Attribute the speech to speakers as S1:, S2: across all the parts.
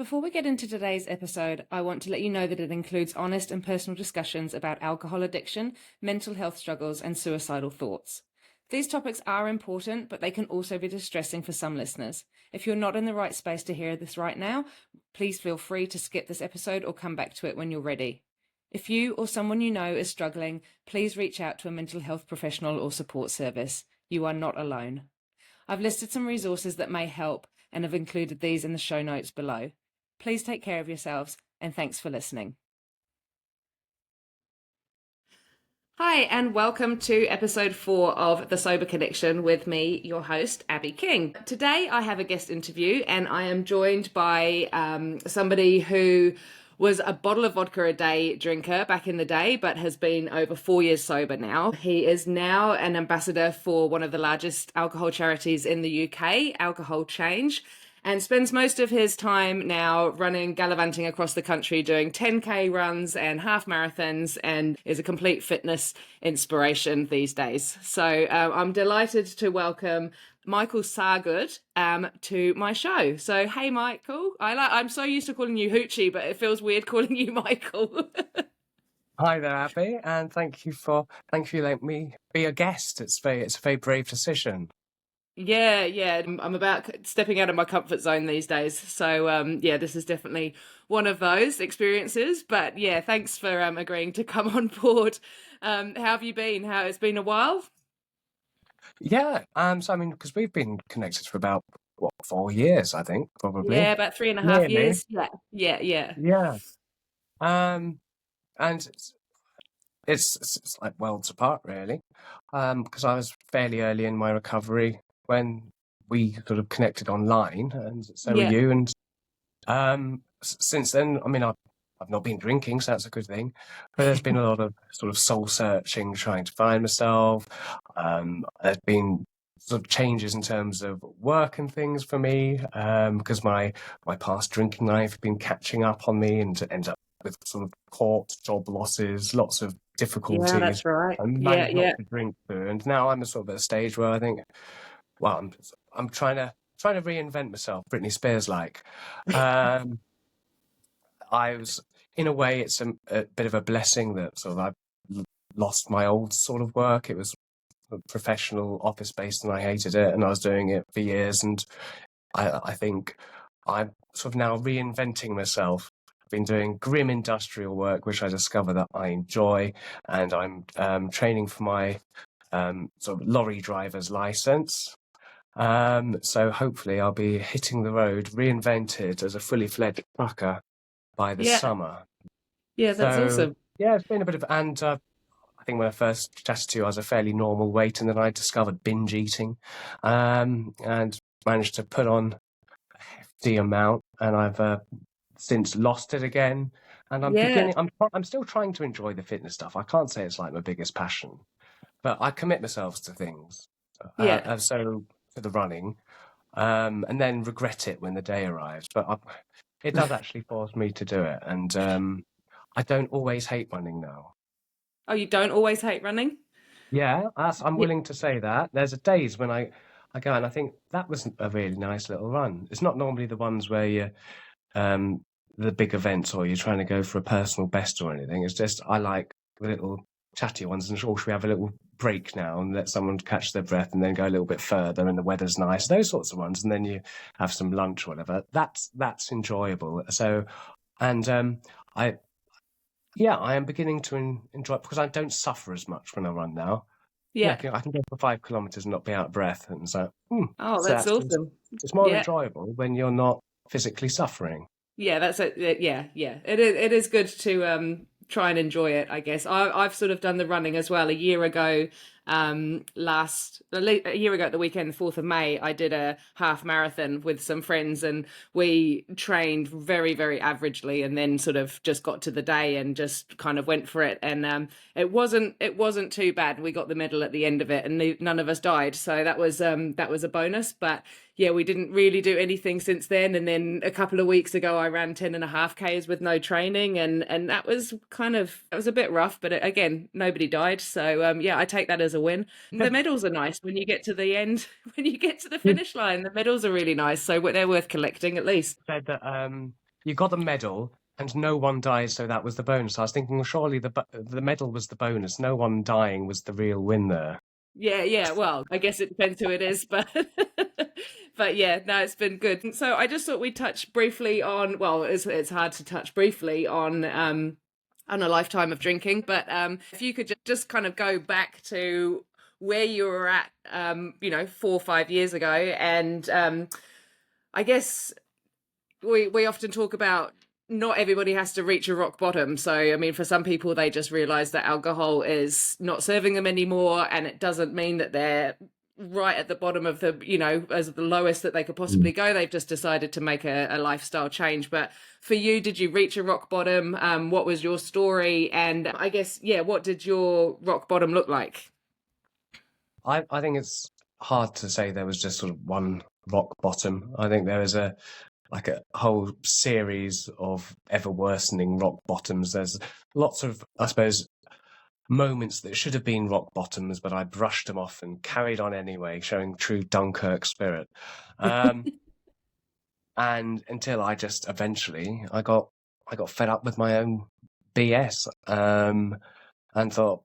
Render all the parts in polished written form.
S1: Before we get into today's episode, I want to let you know that it includes honest and personal discussions about alcohol addiction, mental health struggles, and suicidal thoughts. These topics are important, but they can also be distressing for some listeners. If you're not in the right space to hear this right now, please feel free to skip this episode or come back to it when you're ready. If you or someone you know is struggling, please reach out to a mental health professional or support service. You are not alone. I've listed some resources that may help and have included these in the show notes below. Please take care of yourselves, and thanks for listening. Hi, and welcome to episode 4 of The Sober Connection with me, your host, Abby King. Today I have a guest interview, and I am joined by somebody who was a bottle of vodka a day drinker back in the day, but has been over 4 years sober now. He is now an ambassador for one of the largest alcohol charities in the UK, Alcohol Change, and spends most of his time now gallivanting across the country, doing 10K runs and half marathons, and is a complete fitness inspiration these days. So I'm delighted to welcome Michael Sargood to my show. So, hey, Michael. I'm so used to calling you Hoochie, but it feels weird calling you Michael.
S2: Hi there, Abby, and thank you for letting me be a guest. It's a very brave decision.
S1: Yeah. I'm about stepping out of my comfort zone these days. So, this is definitely one of those experiences. But yeah, thanks for agreeing to come on board. How have you been? It's been a while?
S2: Yeah, so I mean, because we've been connected for about 4 years, I think, probably.
S1: Yeah, about 3.5
S2: Nearly.
S1: years. Yeah.
S2: Yeah. And it's like worlds apart, really. Because I was fairly early in my recovery when we sort of connected online, and so were you. And since then, I mean, I've not been drinking, so that's a good thing. But there's been a lot of sort of soul searching, trying to find myself. There's been sort of changes in terms of work and things for me, because my past drinking life had been catching up on me, and ends up with sort of court job losses, lots of difficulties.
S1: Yeah, that's right.
S2: And managed not to drink through. And now I'm sort of at a stage where I think, well, I'm trying to reinvent myself, Britney Spears like. I was, in a way, it's a bit of a blessing that sort of I've lost my old sort of work. It was professional, office-based, and I hated it, and I was doing it for years, and I think I'm sort of now reinventing myself. I've been doing grim industrial work, which I discover that I enjoy, and I'm training for my sort of lorry driver's license. So hopefully I'll be hitting the road, reinvented as a fully fledged trucker by the summer.
S1: Yeah, that's awesome.
S2: Yeah, it's been a bit of, and I think when I first chatted to you, I was a fairly normal weight, and then I discovered binge eating, and managed to put on a hefty amount, and I've since lost it again. And I'm still trying to enjoy the fitness stuff. I can't say it's like my biggest passion, but I commit myself to things. So to the running, and then regret it when the day arrives. But it does actually force me to do it, and I don't always hate running now.
S1: Oh, you don't always hate running?
S2: Yeah, I'm willing to say that. There's days when I go and I think that was a really nice little run. It's not normally the ones where you the big events or you're trying to go for a personal best or anything. It's just I like the little chatty ones, and should we have a little break now and let someone catch their breath and then go a little bit further and the weather's nice, those sorts of ones, and then you have some lunch or whatever. That's enjoyable. So, and I am beginning to enjoy it because I don't suffer as much when I run now. I can go for 5 kilometers and not be out of breath, and so
S1: that's awesome.
S2: It's more enjoyable when you're not physically suffering.
S1: Yeah, that's it. Yeah. It is good to try and enjoy it, I guess. I've sort of done the running as well. A year ago at the weekend, the 4th of May, I did a half marathon with some friends, and we trained very, very averagely, and then sort of just got to the day and just kind of went for it. And it wasn't too bad. We got the medal at the end of it, and none of us died, so that was a bonus. But yeah, we didn't really do anything since then. And then a couple of weeks ago, I ran 10.5 Ks with no training, and that was a bit rough. But again, nobody died, so I take that as a win. The medals are nice when you get to the end, when you get to the finish line. The medals are really nice, so they're worth collecting at least.
S2: Said that you got the medal and no one died, so that was the bonus. I was thinking, well, surely the medal was the bonus. No one dying was the real win there.
S1: Yeah. Well, I guess it depends who it is, but but yeah, no, it's been good. So I just thought we'd touch briefly on. Well, it's hard to touch briefly on a lifetime of drinking, but if you could just kind of go back to where you were at, 4 or 5 years ago, and I guess we often talk about not everybody has to reach a rock bottom. So, I mean, for some people, they just realize that alcohol is not serving them anymore, and it doesn't mean that they're right at the bottom of the, as the lowest that they could possibly go. They've just decided to make a lifestyle change. But for you, did you reach a rock bottom? What was your story? And I guess, what did your rock bottom look like?
S2: I think it's hard to say there was just sort of one rock bottom. I think there was a whole series of ever worsening rock bottoms. There's lots of, I suppose, moments that should have been rock bottoms, but I brushed them off and carried on anyway, showing true Dunkirk spirit. And until I just eventually I got fed up with my own BS, and thought,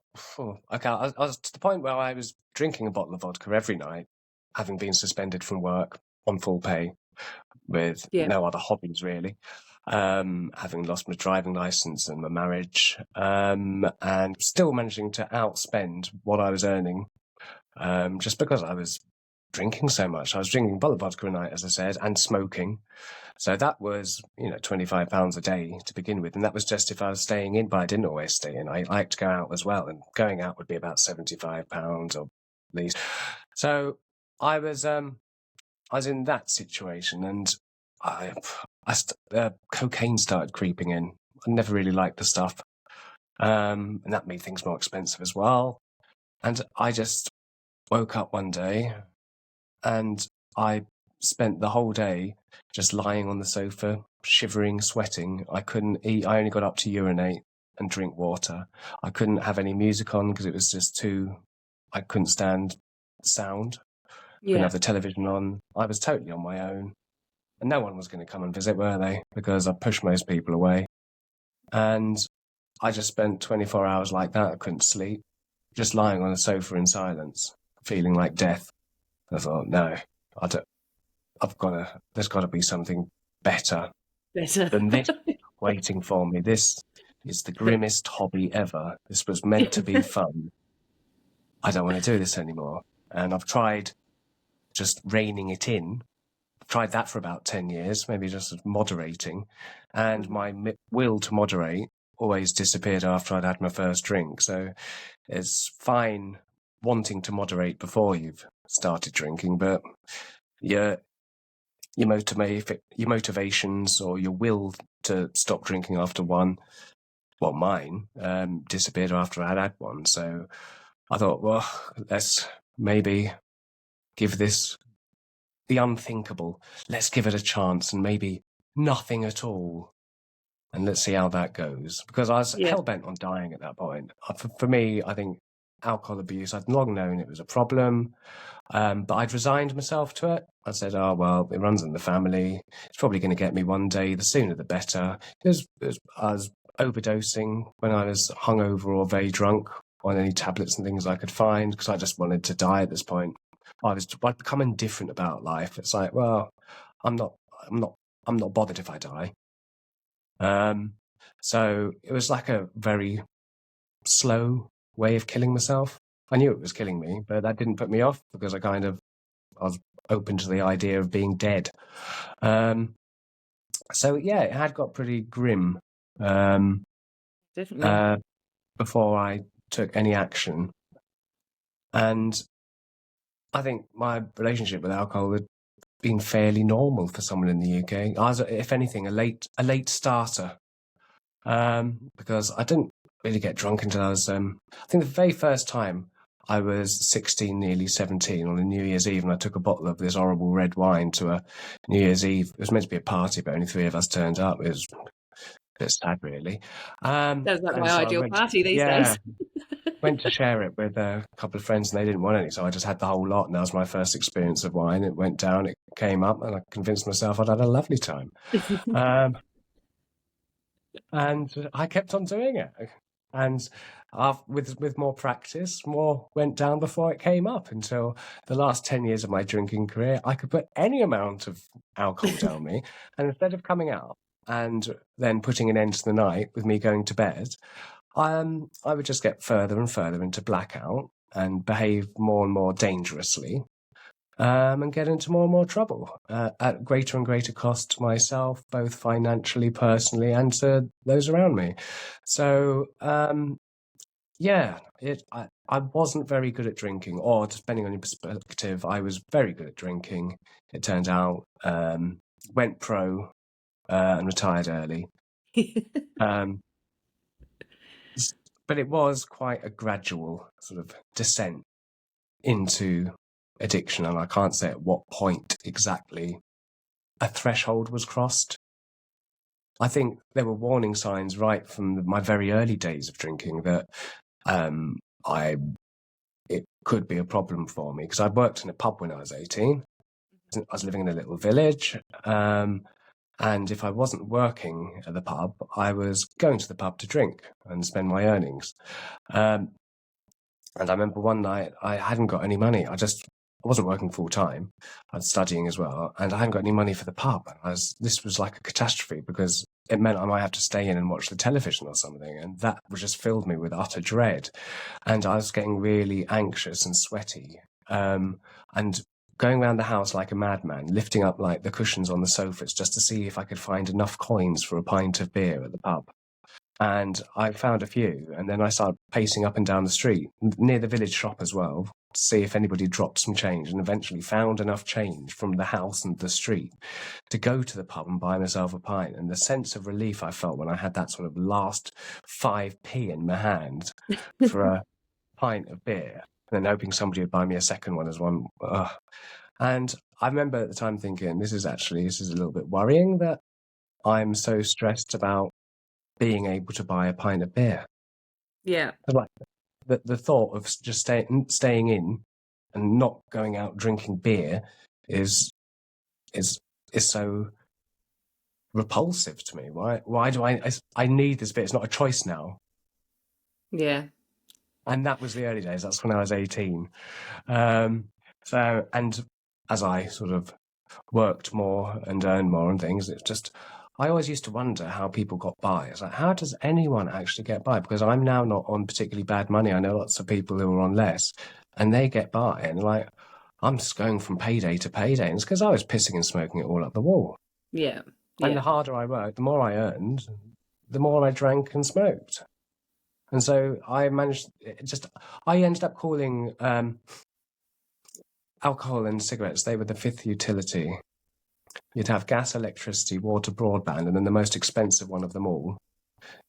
S2: okay, I was to the point where I was drinking a bottle of vodka every night, having been suspended from work on full pay, with no other hobbies really, having lost my driving license and my marriage, and still managing to outspend what I was earning, just because I was drinking so much. I was drinking a bottle of vodka a night, as I said, and smoking. So that was, £25 a day to begin with. And that was just if I was staying in, but I didn't always stay in. I liked to go out as well. And going out would be about £75 or at least. So I was in that situation, and cocaine started creeping in. I never really liked the stuff. And that made things more expensive as well. And I just woke up one day and I spent the whole day just lying on the sofa, shivering, sweating. I couldn't eat. I only got up to urinate and drink water. I couldn't have any music on because it was just I couldn't stand sound. Couldn't have the television on. I was totally on my own. And no one was going to come and visit, were they? Because I pushed most people away. And I just spent 24 hours like that. I couldn't sleep, just lying on a sofa in silence, feeling like death. I thought, no, there's got to be something better than this waiting for me. This is the grimmest hobby ever. This was meant to be fun. I don't want to do this anymore. And I've tried just reining it in. I've tried that for about 10 years, maybe just moderating. And my will to moderate always disappeared after I'd had my first drink. So it's fine wanting to moderate before you've started drinking, but your motivations or your will to stop drinking after mine disappeared after I'd had one. So I thought, well, let's maybe give this the unthinkable. Let's give it a chance, and maybe nothing at all. And let's see how that goes. Because I was hell-bent on dying at that point. For me, I think alcohol abuse, I'd long known it was a problem, but I'd resigned myself to it. I said, oh, well, it runs in the family. It's probably going to get me one day. The sooner the better. I was overdosing when I was hungover or very drunk on any tablets and things I could find, because I just wanted to die at this point. I'd become indifferent about life. It's like, well, I'm not bothered if I die. So it was like a very slow way of killing myself. I knew it was killing me, but that didn't put me off, because I was open to the idea of being dead. So yeah, it had got pretty grim.
S1: Definitely.
S2: Before I took any action. And I think my relationship with alcohol had been fairly normal for someone in the UK. I was, if anything, a late starter, because I didn't really get drunk until I was, I think the very first time I was 16, nearly 17, on a New Year's Eve, and I took a bottle of this horrible red wine to a New Year's Eve. It was meant to be a party, but only 3 of us turned up. It was a bit sad, really.
S1: That's like my ideal party these days.
S2: Went to share it with a couple of friends, and they didn't want any, so I just had the whole lot, and that was my first experience of wine. It went down, it came up, and I convinced myself I'd had a lovely time. And I kept on doing it. And with more practice, more went down before it came up until the last 10 years of my drinking career. I could put any amount of alcohol down me. And instead of coming out and then putting an end to the night with me going to bed, I would just get further and further into blackout and behave more and more dangerously, and get into more and more trouble at greater and greater cost to myself, both financially, personally, and to those around me. So, yeah, I wasn't very good at drinking, or depending on your perspective, I was very good at drinking. It turned out, went pro and retired early. Um, but it was quite a gradual sort of descent into addiction, and I can't say at what point exactly a threshold was crossed. I think there were warning signs right from my very early days of drinking that I it could be a problem for me, because I worked in a pub when I was 18. I was living in a little village, and if I wasn't working at the pub, I was going to the pub to drink and spend my earnings. Um, And I remember one night I hadn't got any money. I wasn't working full time. I was studying as well, and I hadn't got any money for the pub. This was like a catastrophe, because it meant I might have to stay in and watch the television or something, and that just filled me with utter dread. And I was getting really anxious and sweaty, and going around the house like a madman, lifting up like the cushions on the sofas just to see if I could find enough coins for a pint of beer at the pub. And I found a few, and then I started pacing up and down the street near the village shop as well to see if anybody dropped some change, and eventually found enough change from the house and the street to go to the pub and buy myself a pint. And the sense of relief I felt when I had that sort of last 5p in my hand for a pint of beer, and then hoping somebody would buy me a second one as one. Ugh. And I remember at the time thinking, this is a little bit worrying that I'm so stressed about being able to buy a pint of beer.
S1: Yeah.
S2: Like the thought of just staying in and not going out drinking beer is so repulsive to me. Why do I need this beer? It's not a choice now.
S1: Yeah.
S2: And that was the early days. That's when I was 18. So, and as I sort of worked more and earned more and things, it's just, I always used to wonder how people got by. It's like, how does anyone actually get by? Because I'm now not on particularly bad money. I know lots of people who are on less, and they get by. And like, I'm just going from payday to payday. And it's because I was pissing and smoking it all up the wall.
S1: Yeah.
S2: And
S1: Yeah.
S2: the harder I worked, the more I earned, the more I drank and smoked. And so I ended up calling alcohol and cigarettes, they were the fifth utility. You'd have gas, electricity, water, broadband, and then the most expensive one of them all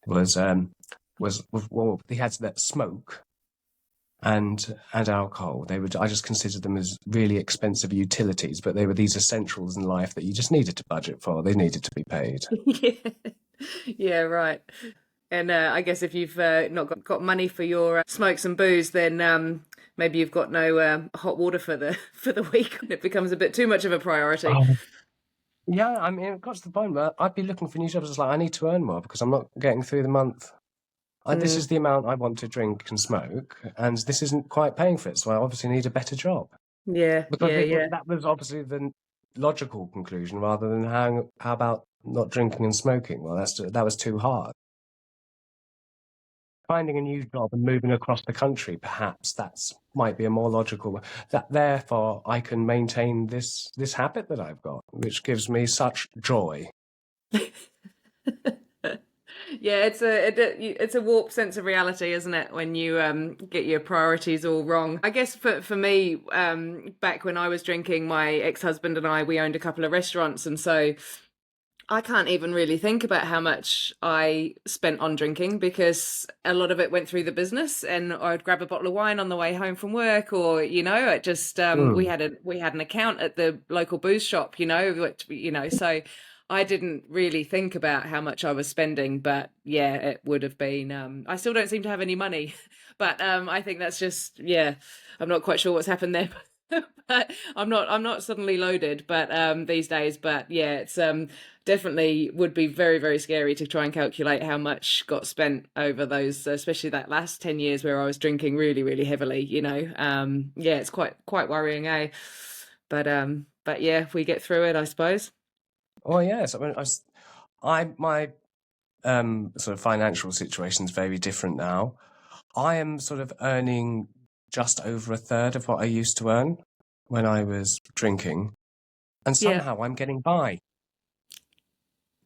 S2: was well, they had that smoke and alcohol. I just considered them as really expensive utilities, but they were these essentials in life that you just needed to budget for. They needed to be paid.
S1: Yeah. Yeah, right. And I guess if you've not got money for your smokes and booze, then maybe you've got no hot water for the week. It becomes a bit too much of a priority.
S2: Oh. Yeah, I mean, it got to the point where I'd be looking for new jobs. It's like, I need to earn more because I'm not getting through the month. This is the amount I want to drink and smoke, and this isn't quite paying for it, so I obviously need a better job.
S1: Yeah,
S2: Because
S1: yeah.
S2: that was obviously the logical conclusion, rather than how about not drinking and smoking? Well, that was too hard. Finding a new job and moving across the country, perhaps might be a more logical. That therefore I can maintain this habit that I've got, which gives me such joy.
S1: Yeah, it's a warped sense of reality, isn't it? When you get your priorities all wrong. I guess for me, back when I was drinking, my ex-husband and we owned a couple of restaurants, and so I can't even really think about how much I spent on drinking, because a lot of it went through the business, and I'd grab a bottle of wine on the way home from work, or it just we had an account at the local booze shop, so I didn't really think about how much I was spending. But yeah, it would have been I still don't seem to have any money, but I think that's just, yeah, I'm not quite sure what's happened there. But I'm not suddenly loaded, but these days. But yeah, it's definitely would be very, very scary to try and calculate how much got spent over those, especially that last 10 years where I was drinking really, really heavily, yeah, it's quite worrying, eh? But yeah, we get through it, I suppose.
S2: Oh yes, I mean, my sort of financial situation is very different now. I am sort of earning just over a third of what I used to earn when I was drinking, and
S1: Yeah.
S2: somehow I'm getting by.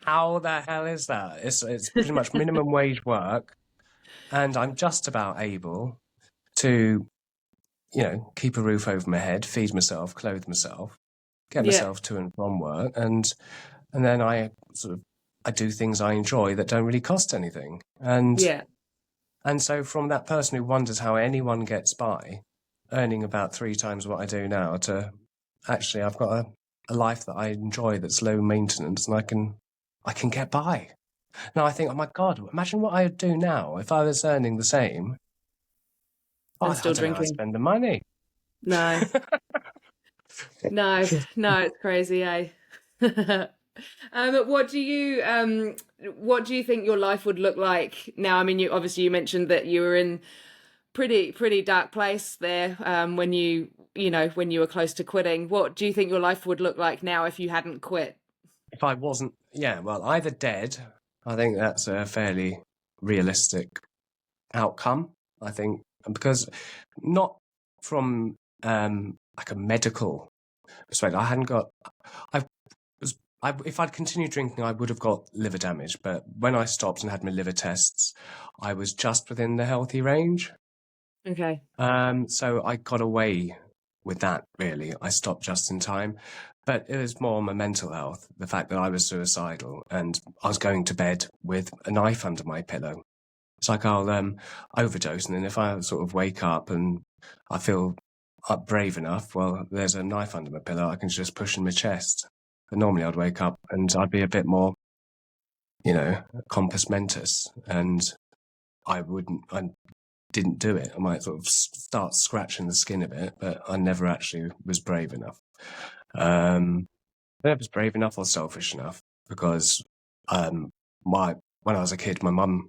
S2: How the hell is that? It's pretty much minimum wage work, and I'm just about able to, keep a roof over my head, feed myself, clothe myself, get
S1: Yeah.
S2: myself to and from work, and then I do things I enjoy that don't really cost anything.
S1: Yeah.
S2: And so from that person who wonders how anyone gets by, earning about 3 times what I do now, to actually I've got a life that I enjoy that's low maintenance and I can get by. Now I think, oh my God, imagine what I would do now if I was earning the same. Oh,
S1: And
S2: I
S1: still
S2: don't know how I
S1: drinking.
S2: spend the money.
S1: No. No, no, it's crazy, eh? What do you think your life would look like now? I mean, you mentioned that you were in pretty dark place there when you were close to quitting. What do you think your life would look like now if you hadn't quit?
S2: If I wasn't, yeah, well, either dead, I think that's a fairly realistic outcome, I think, because not from like a medical perspective. I hadn't got, I if I'd continued drinking, I would have got liver damage. But when I stopped and had my liver tests, I was just within the healthy range.
S1: Okay.
S2: So I got away with that, really. I stopped just in time. But it was more my mental health, the fact that I was suicidal and I was going to bed with a knife under my pillow. It's like I'll overdose, and then if I sort of wake up and I feel brave enough, well, there's a knife under my pillow, I can just push in my chest. But normally I'd wake up and I'd be a bit more, compos mentis, and I didn't do it. I might sort of start scratching the skin a bit, but I never actually was brave enough. I was brave enough or selfish enough because my when I was a kid, my mum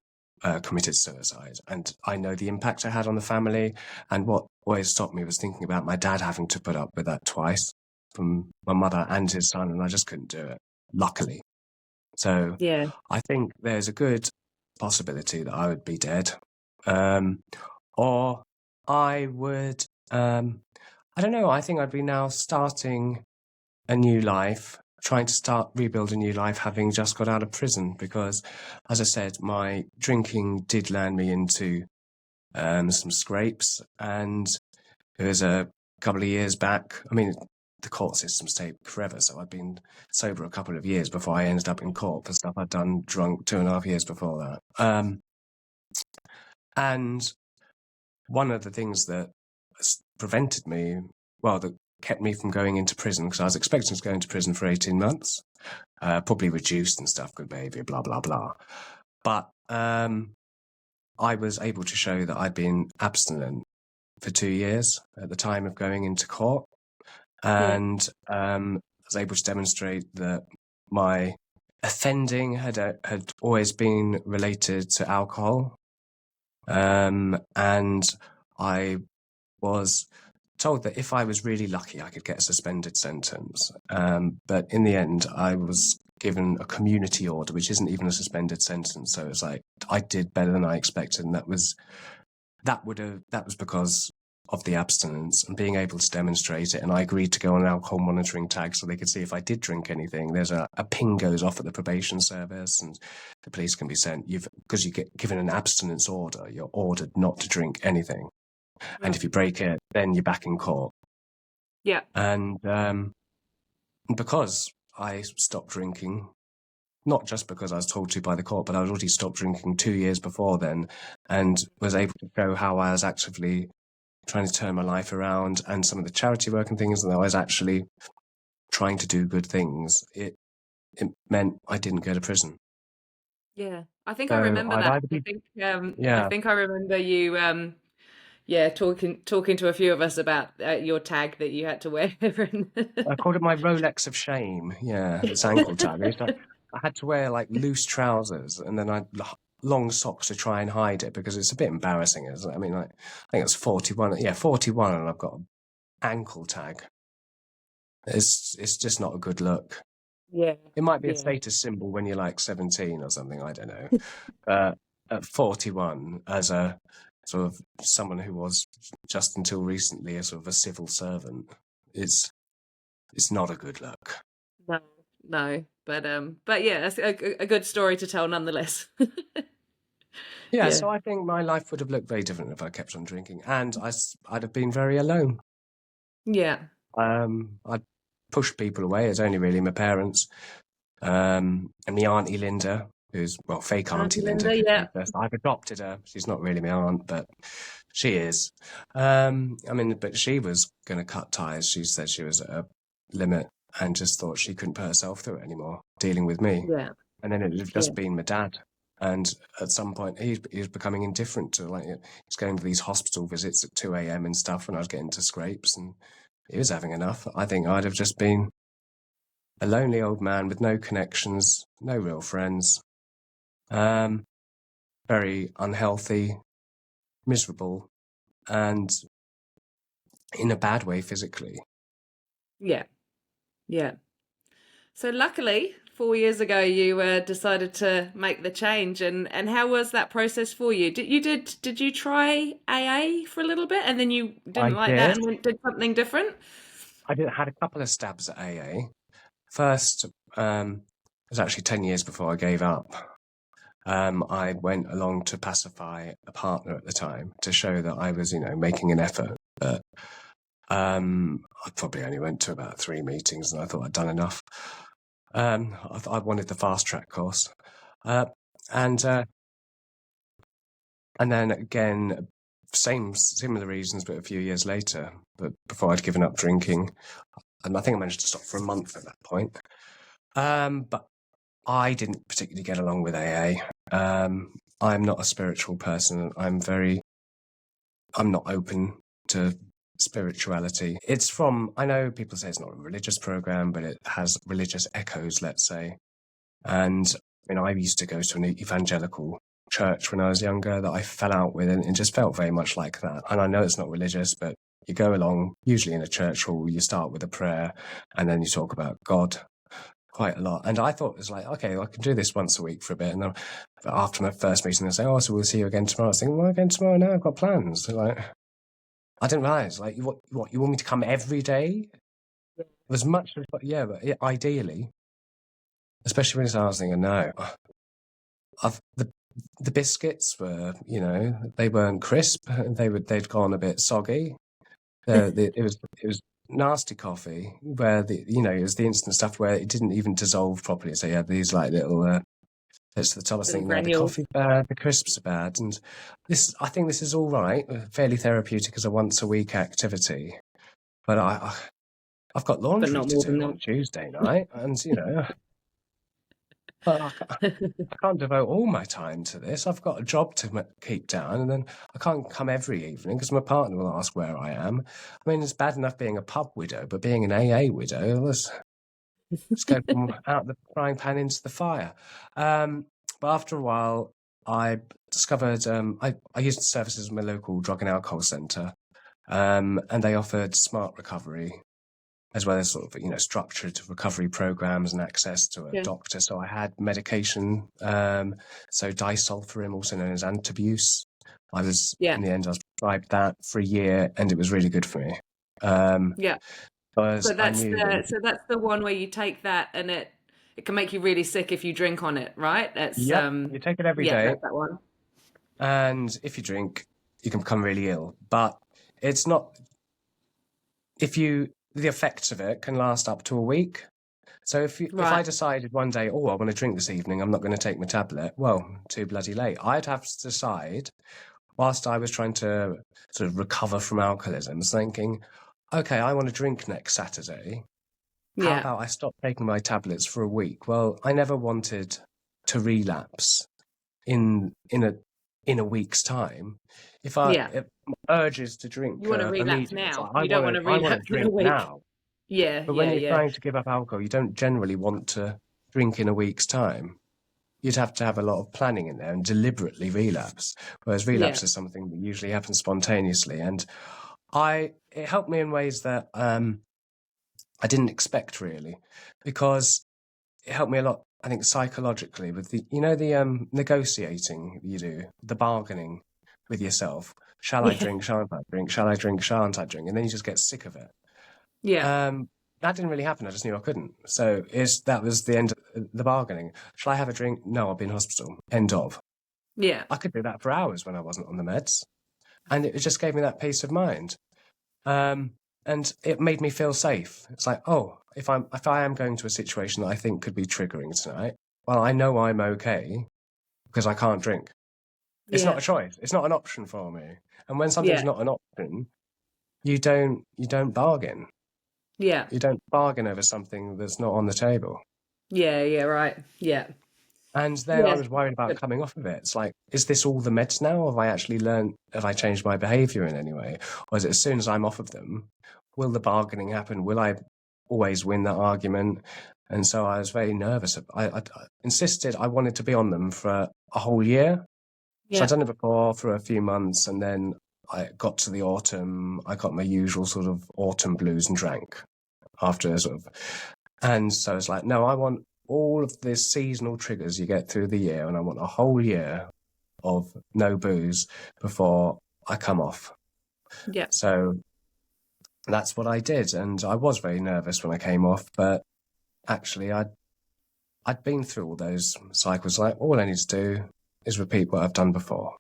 S2: committed suicide, and I know the impact it had on the family. And what always stopped me was thinking about my dad having to put up with that twice from my mother and his son, and I just couldn't do it. Luckily, so
S1: Yeah.
S2: I think there's a good possibility that I would be dead, or I would. I don't know. I think I'd be now starting a new life, trying to rebuild a new life, having just got out of prison. Because, as I said, my drinking did land me into some scrapes, and it was a couple of years back. I mean, the court systems take forever, so I'd been sober a couple of years before I ended up in court for stuff I'd done drunk 2.5 years before that. And one of the things that prevented me, well, that kept me from going into prison, because I was expecting to go into prison for 18 months, probably reduced and stuff, good behaviour, blah, blah, blah. But I was able to show that I'd been abstinent for 2 years at the time of going into court,
S1: Yeah.
S2: and was able to demonstrate that my offending had always been related to alcohol, and I was told that if I was really lucky, I could get a suspended sentence. But in the end, I was given a community order, which isn't even a suspended sentence. So it's like I did better than I expected, and that was because of the abstinence and being able to demonstrate it. And I agreed to go on an alcohol monitoring tag so they could see if I did drink anything. There's a ping goes off at the probation service, and the police can be sent. Because you get given an abstinence order, you're ordered not to drink anything. And if you break it, then you're back in court.
S1: Yeah.
S2: And because I stopped drinking, not just because I was told to by the court, but I had already stopped drinking 2 years before then, and was able to show how I was actively trying to turn my life around, and some of the charity work and things, and I was actually trying to do good things. It meant I didn't go to prison.
S1: Yeah. I think I
S2: So
S1: remember
S2: I'd
S1: that.
S2: either
S1: I
S2: be,
S1: think I
S2: yeah,
S1: think I remember you Yeah, talking to a few of us about your tag that you had to wear.
S2: I called it my Rolex of shame. Yeah, it's ankle tag. I had to wear like loose trousers and then long socks to try and hide it because it's a bit embarrassing, isn't it? I mean, like, I think it's 41. Yeah, 41, and I've got an ankle tag. It's just not a good look.
S1: Yeah,
S2: It might be a
S1: yeah,
S2: status symbol when you're like 17 or something. I don't know. At 41, as a sort of someone who was just until recently a sort of a civil servant, it's not a good look.
S1: no, no, but yeah, it's a good story to tell nonetheless.
S2: Yeah,
S1: Yeah,
S2: so I think my life would have looked very different if I kept on drinking, and I'd have been very alone.
S1: yeah.
S2: I'd pushed people away. It's only really my parents, and my auntie Linda, who's, well, fake auntie
S1: Auntie
S2: Linda,
S1: Linda,
S2: because
S1: yeah,
S2: I've adopted her. She's not really my aunt, but she is. I mean, but she was going to cut ties. She said she was at a limit and just thought she couldn't put herself through it anymore, dealing with me.
S1: yeah,
S2: And then it would have
S1: yeah,
S2: just been my dad. And at some point, he was becoming indifferent to, like, he's going to these hospital visits at 2 a.m. and stuff, and I was getting into scrapes, and he was having enough. I think I'd have just been a lonely old man with no connections, no real friends, very unhealthy, miserable, and in a bad way physically.
S1: yeah, yeah. So luckily, 4 years ago, you decided to make the change, and how was that process for you? Did you try AA for a little bit, and then you didn't
S2: I
S1: like that
S2: did.
S1: and did something different?
S2: Had a couple of stabs at AA. First, it was actually 10 years before I gave up. I went along to pacify a partner at the time to show that I was, making an effort. But I probably only went to about 3 meetings, and I thought I'd done enough. I wanted the fast track course, and then again, similar reasons, but a few years later. But before I'd given up drinking, and I think I managed to stop for a month at that point. But I didn't particularly get along with AA. I'm not a spiritual person. I'm not open to spirituality. I know people say it's not a religious program, but it has religious echoes, let's say. And I used to go to an evangelical church when I was younger that I fell out with, and it just felt very much like that. And I know it's not religious, but you go along, usually in a church hall, you start with a prayer, and then you talk about God quite a lot. And I thought it was like, okay, I can do this once a week for a bit. And then after my first meeting, they say, oh, so we'll see you again tomorrow. I was thinking, well, again tomorrow now, I've got plans. So, like, I didn't realize, like, what you want me to come every day? As much as, but ideally, especially when I was thinking, no, the biscuits were, they weren't crisp. They'd gone a bit soggy. It was nasty coffee where it was the instant stuff where it didn't even dissolve properly. So you had these like little bits at the top. I was
S1: Little
S2: thinking, no, the
S1: granules.
S2: coffee's bad, the crisps are bad, and I think this is all right, fairly therapeutic as a once a week activity. But I've got
S1: But
S2: laundry
S1: not
S2: to
S1: more than
S2: do on Tuesday night, and I can't devote all my time to this. I've got a job to keep down, and then I can't come every evening because my partner will ask where I am. I mean, it's bad enough being a pub widow, but being an AA widow, let's go from out the frying pan into the fire. But after a while, I discovered I used the services of my local drug and alcohol centre, and they offered smart recovery, as well as sort of, structured recovery programs and access to a
S1: Yeah,
S2: doctor. So I had medication, so disulfiram, also known as antabuse.
S1: yeah,
S2: In the end, I was prescribed that for a year, and it was really good for me.
S1: yeah.
S2: Because
S1: So
S2: I
S1: that's
S2: knew
S1: the
S2: that,
S1: so that's the one where you take that and it can make you really sick if you drink on it, right? That's
S2: yep, you take it every
S1: yeah,
S2: day,
S1: that's that one.
S2: and if you drink, you can become really ill. But it's not, the effects of it can last up to a week. So if I
S1: Right.
S2: decided one day, oh, I want to drink this evening, I'm not going to take my tablet, well, too bloody late. I'd have to decide, whilst I was trying to sort of recover from alcoholism, thinking, okay, I want to drink next Saturday. How
S1: Yeah.
S2: about I stop taking my tablets for a week? Well, I never wanted to relapse in a week's time.
S1: Yeah.
S2: if urges to
S1: You
S2: drink
S1: want to relapse
S2: immediate, it's
S1: now.
S2: like
S1: You don't want to
S2: I want to
S1: relapse in a
S2: drink
S1: week.
S2: now.
S1: Yeah,
S2: But when
S1: yeah,
S2: you're
S1: yeah.
S2: trying to give up alcohol, you don't generally want to drink in a week's time. You'd have to have a lot of planning in there and deliberately relapse. Whereas
S1: Yeah.
S2: relapse is something that usually happens spontaneously. And it helped me in ways that I didn't expect really, because it helped me a lot, I think, psychologically with the negotiating you do, the bargaining with yourself. Shall I
S1: Yeah.
S2: drink? Shan't I drink? Shall I drink? Shan't I drink? And then you just get sick of it.
S1: Yeah.
S2: That didn't really happen. I just knew I couldn't. So that was the end of the bargaining. Shall I have a drink? No, I'll be in hospital. End of.
S1: Yeah.
S2: I could do that for hours when I wasn't on the meds. And it just gave me that peace of mind. Um, and it made me feel safe. It's like, oh, if I am going to a situation that I think could be triggering tonight, well, I know I'm okay because I can't drink. It's not
S1: Yeah.
S2: a choice. It's not an option for me. And when something's
S1: Yeah.
S2: not an option, you don't bargain.
S1: Yeah.
S2: You don't bargain over something that's not on the table.
S1: Yeah. Yeah. Right. Yeah.
S2: And then I
S1: Yeah.
S2: was worried about
S1: Good.
S2: coming off of it. It's like, is this all the meds now? Or have I actually learned, have I changed my behavior in any way? Or is it as soon as I'm off of them, will the bargaining happen? Will I always win that argument? And so I was very nervous. I insisted I wanted to be on them for a whole year. So I'd
S1: Yeah.
S2: done it before for a few months, and then I got to the autumn. I got my usual sort of autumn blues and drank after sort of, and so it's like, no, I want all of the seasonal triggers you get through the year, and I want a whole year of no booze before I come off.
S1: Yeah.
S2: So that's what I did, and I was very nervous when I came off, but actually I'd been through all those cycles. Like, all I need to do is repeat what I've done before.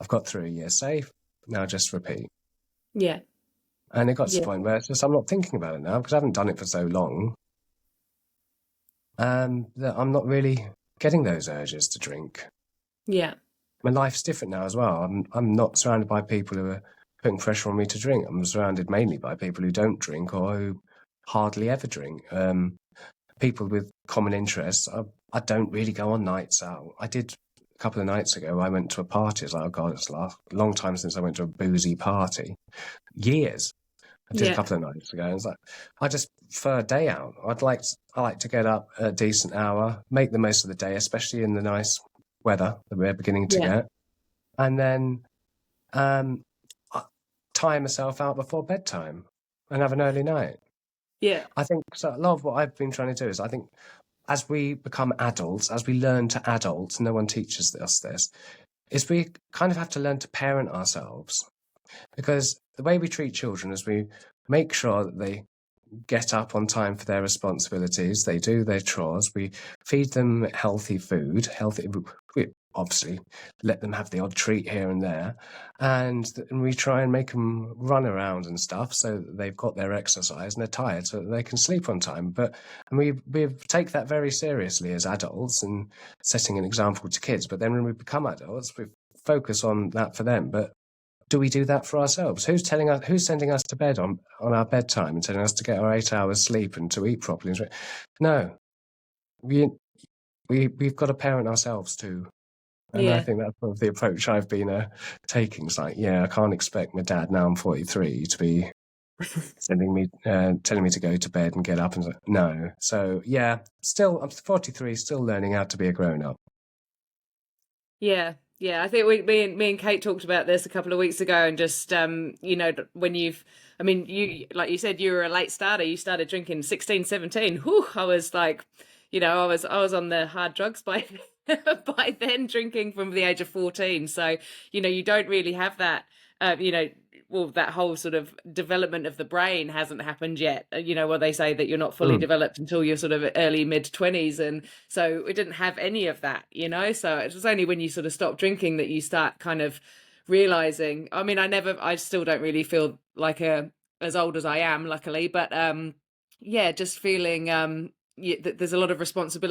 S2: I've got through a year safe, now just repeat.
S1: Yeah.
S2: And it got to the
S1: Yeah.
S2: point where it's just I'm not thinking about it now because I haven't done it for so long. That I'm not really getting those urges to drink.
S1: Yeah.
S2: My life's different now as well. I'm not surrounded by people who are putting pressure on me to drink. I'm surrounded mainly by people who don't drink or who hardly ever drink. People with common interests. I don't really go on nights out. I did a couple of nights ago. I went to a party. It's like, oh God, it's a long time since I went to a boozy party. Years. I did a
S1: Yeah.
S2: couple of nights ago. And it's like, I just prefer a day out. I like to get up at a decent hour, make the most of the day, especially in the nice weather that we're beginning to
S1: Yeah.
S2: get, and then tire myself out before bedtime and have an early night.
S1: Yeah.
S2: I think so. A lot of what I've been trying to do is, I think, as we become adults, as we learn to adult, no one teaches us this, is we kind of have to learn to parent ourselves. Because the way we treat children is we make sure that they get up on time for their responsibilities, they do their chores, we feed them healthy food, we obviously let them have the odd treat here and there, and we try and make them run around and stuff so that they've got their exercise and they're tired so that they can sleep on time. And we take that very seriously as adults and setting an example to kids. But then when we become adults, we focus on that for them. But do we do that for ourselves? Who's sending us to bed on our bedtime and telling us to get our 8 hours sleep and to eat properly? No, we've got to parent ourselves too. And I
S1: Yeah.
S2: think that's sort of the approach I've been taking. It's like, yeah, I can't expect my dad, now I'm 43, to be telling me to go to bed and get up. And no. So yeah, I'm 43, still learning how to be a grown up.
S1: Yeah, yeah. I think me and Kate talked about this a couple of weeks ago, and just when I mean, you like you said, you were a late starter. You started drinking 16, 17. Whew, I was like, I was on the hard drugs by by then, drinking from the age of 14. So you don't really have that. Well, that whole sort of development of the brain hasn't happened yet. Where they say that you're not fully
S2: Mm.
S1: developed until you're sort of early mid 20s, and so we didn't have any of that. So it was only when you sort of stop drinking that you start kind of realizing. I mean, I still don't really feel like as old as I am, luckily, but yeah, just feeling that there's a lot of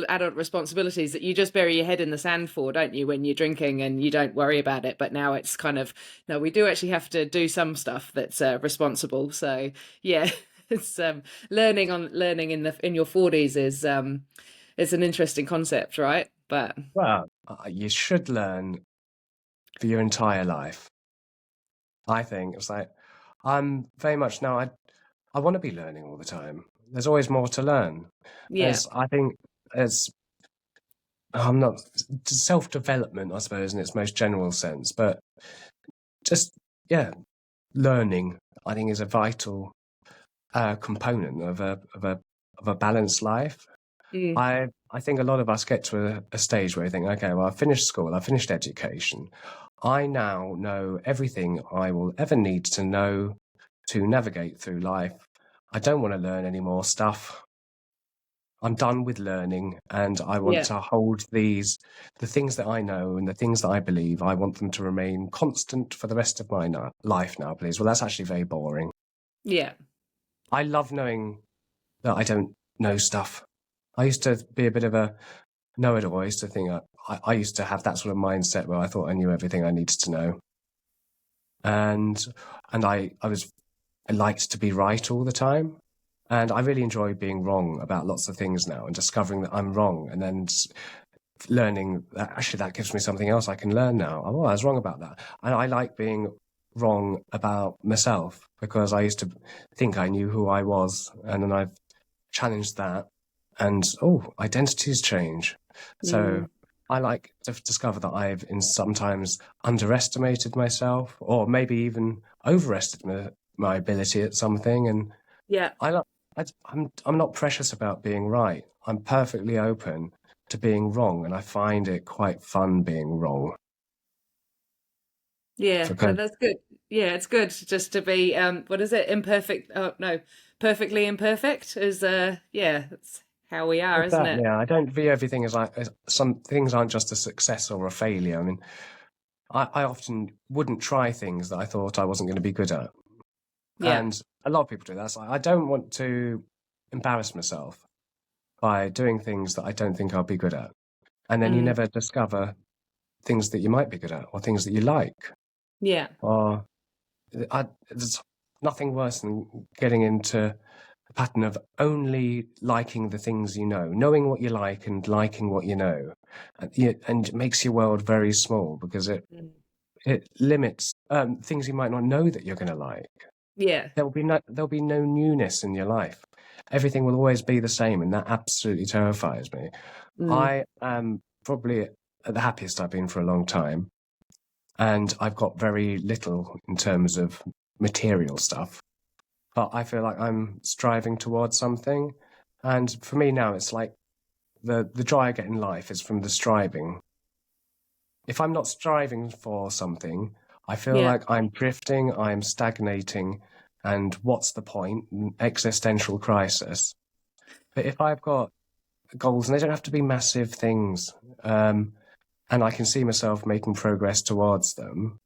S1: adult responsibilities that you just bury your head in the sand for, don't you, when you're drinking, and you don't worry about it. But now it's kind of, no, we do actually have to do some stuff that's responsible. So yeah, it's learning in your 40s is it's an interesting concept, right? But
S2: Well, you should learn for your entire life. I think it's like I'm very much now. I want to be learning all the time. There's always more to learn.
S1: Yeah.
S2: As I think as I'm not self development, I suppose, in its most general sense, but just yeah, learning. I think is a vital component of a balanced life.
S1: Mm.
S2: I think a lot of us get to a stage where we think, okay, well, I finished school, I finished education. I now know everything I will ever need to know to navigate through life. I don't want to learn any more stuff. I'm done with learning, and I want
S1: Yeah.
S2: to hold the things that I know and the things that I believe, I want them to remain constant for the rest of my life now, please. Well, that's actually very boring.
S1: Yeah.
S2: I love knowing that I don't know stuff. I used to be a bit of a know-it-all. I used to think I used to have that sort of mindset where I thought I knew everything I needed to know, and I liked to be right all the time, and I really enjoy being wrong about lots of things now and discovering that I'm wrong, and then learning that actually that gives me something else I can learn now. Oh, I was wrong about that, and I like being wrong about myself because I used to think I knew who I was, and then I've challenged that, and identities change. So
S1: Mm.
S2: I like to discover that I've in sometimes underestimated myself, or maybe even overestimated my ability at something. And
S1: Yeah.
S2: I like, I'm not precious about being right. I'm perfectly open to being wrong, and I find it quite fun being wrong
S1: Yeah.
S2: because
S1: That's good. Yeah, it's good just to be what is it? Imperfect. Oh no, perfectly imperfect is yeah, that's how we are, isn't
S2: exactly.
S1: it?
S2: Yeah, I don't view everything as like some things aren't just a success or a failure. I mean, I often wouldn't try things that I thought I wasn't going to be good at.
S1: Yeah.
S2: And a lot of people do that. It's like, I don't want to embarrass myself by doing things that I don't think I'll be good at. And then you
S1: Mm.
S2: never discover things that you might be good at or things that you like.
S1: Yeah.
S2: Or there's nothing worse than getting into a pattern of only liking the things you know, knowing what you like and liking what you know. And it makes your world very small because
S1: Mm.
S2: it limits things you might not know that you're going to like.
S1: Yeah.
S2: There'll be no newness in your life. Everything will always be the same, and that absolutely terrifies me.
S1: Mm.
S2: I am probably at the happiest I've been for a long time, and I've got very little in terms of material stuff. But I feel like I'm striving towards something, and for me now, it's like the joy I get in life is from the striving. If I'm not striving for something, I feel
S1: Yeah.
S2: like I'm drifting, I'm stagnating, and what's the point? Existential crisis. But if I've got goals, and they don't have to be massive things, and I can see myself making progress towards them,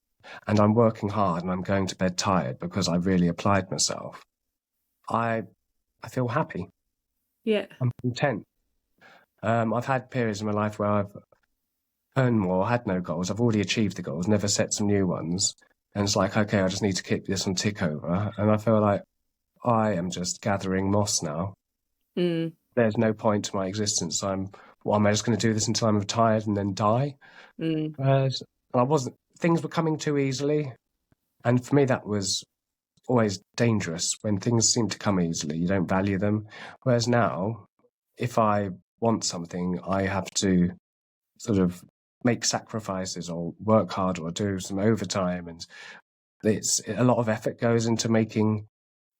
S2: and I'm working hard and I'm going to bed tired because I really applied myself, I I feel happy.
S1: Yeah.
S2: I'm content. I've had periods in my life where I've earned more, had no goals. I've already achieved the goals, never set some new ones. And it's like, okay, I just need to keep this on tick over. And I feel like I am just gathering moss now.
S1: Mm.
S2: There's no point to my existence. Am I just going to do this until I'm retired and then die?
S1: Mm.
S2: Whereas things were coming too easily. And for me, that was always dangerous. When things seem to come easily, you don't value them. Whereas now, if I want something, I have to sort of make sacrifices or work hard or do some overtime, and it's a lot of effort goes into making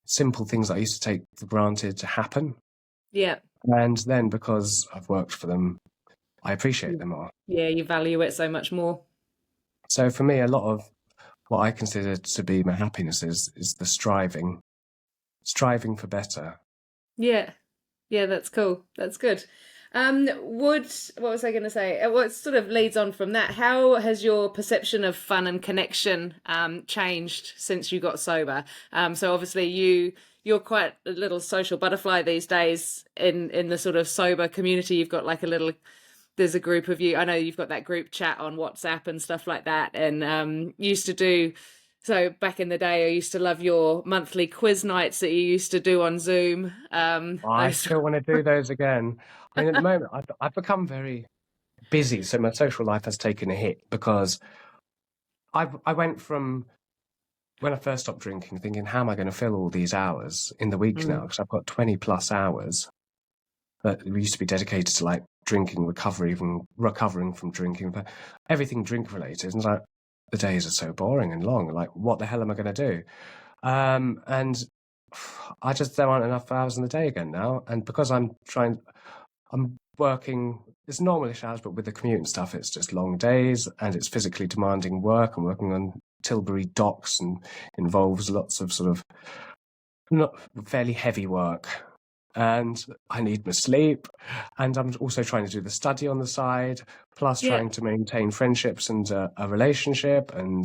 S2: simple things that I used to take for granted to happen.
S1: Yeah.
S2: And then because I've worked for them, I appreciate them more.
S1: Yeah, you value it so much more.
S2: So for me, a lot of what I consider to be my happiness is the striving for better.
S1: Yeah. Yeah, that's cool. That's good. Would what was I going to say? What sort of leads on from that? How has your perception of fun and connection changed since you got sober? So obviously you're quite a little social butterfly these days in the sort of sober community. You've got like a little there's a group of you. I know you've got that group chat on WhatsApp and stuff like that, and used to do. So back in the day, I used to love your monthly quiz nights that you used to do on Zoom.
S2: I
S1: Those,
S2: still want to do those again. I mean, at the moment, I've become very busy, so my social life has taken a hit because I went from when I first stopped drinking, thinking, how am I going to fill all these hours in the week now?
S1: Mm.
S2: Because I've got 20 plus hours that used to be dedicated to like drinking, recovery, even recovering from drinking, but everything drink related. And it's like, the days are so boring and long. Like, what the hell am I going to do? And I just, there aren't enough hours in the day again now. And because I'm working, it's normalish hours, but with the commute and stuff, it's just long days and it's physically demanding work. I'm working on Tilbury docks and involves lots of sort of not fairly heavy work. And I need my sleep. And I'm also trying to do the study on the side, plus
S1: Yeah.
S2: trying to maintain friendships and a relationship. And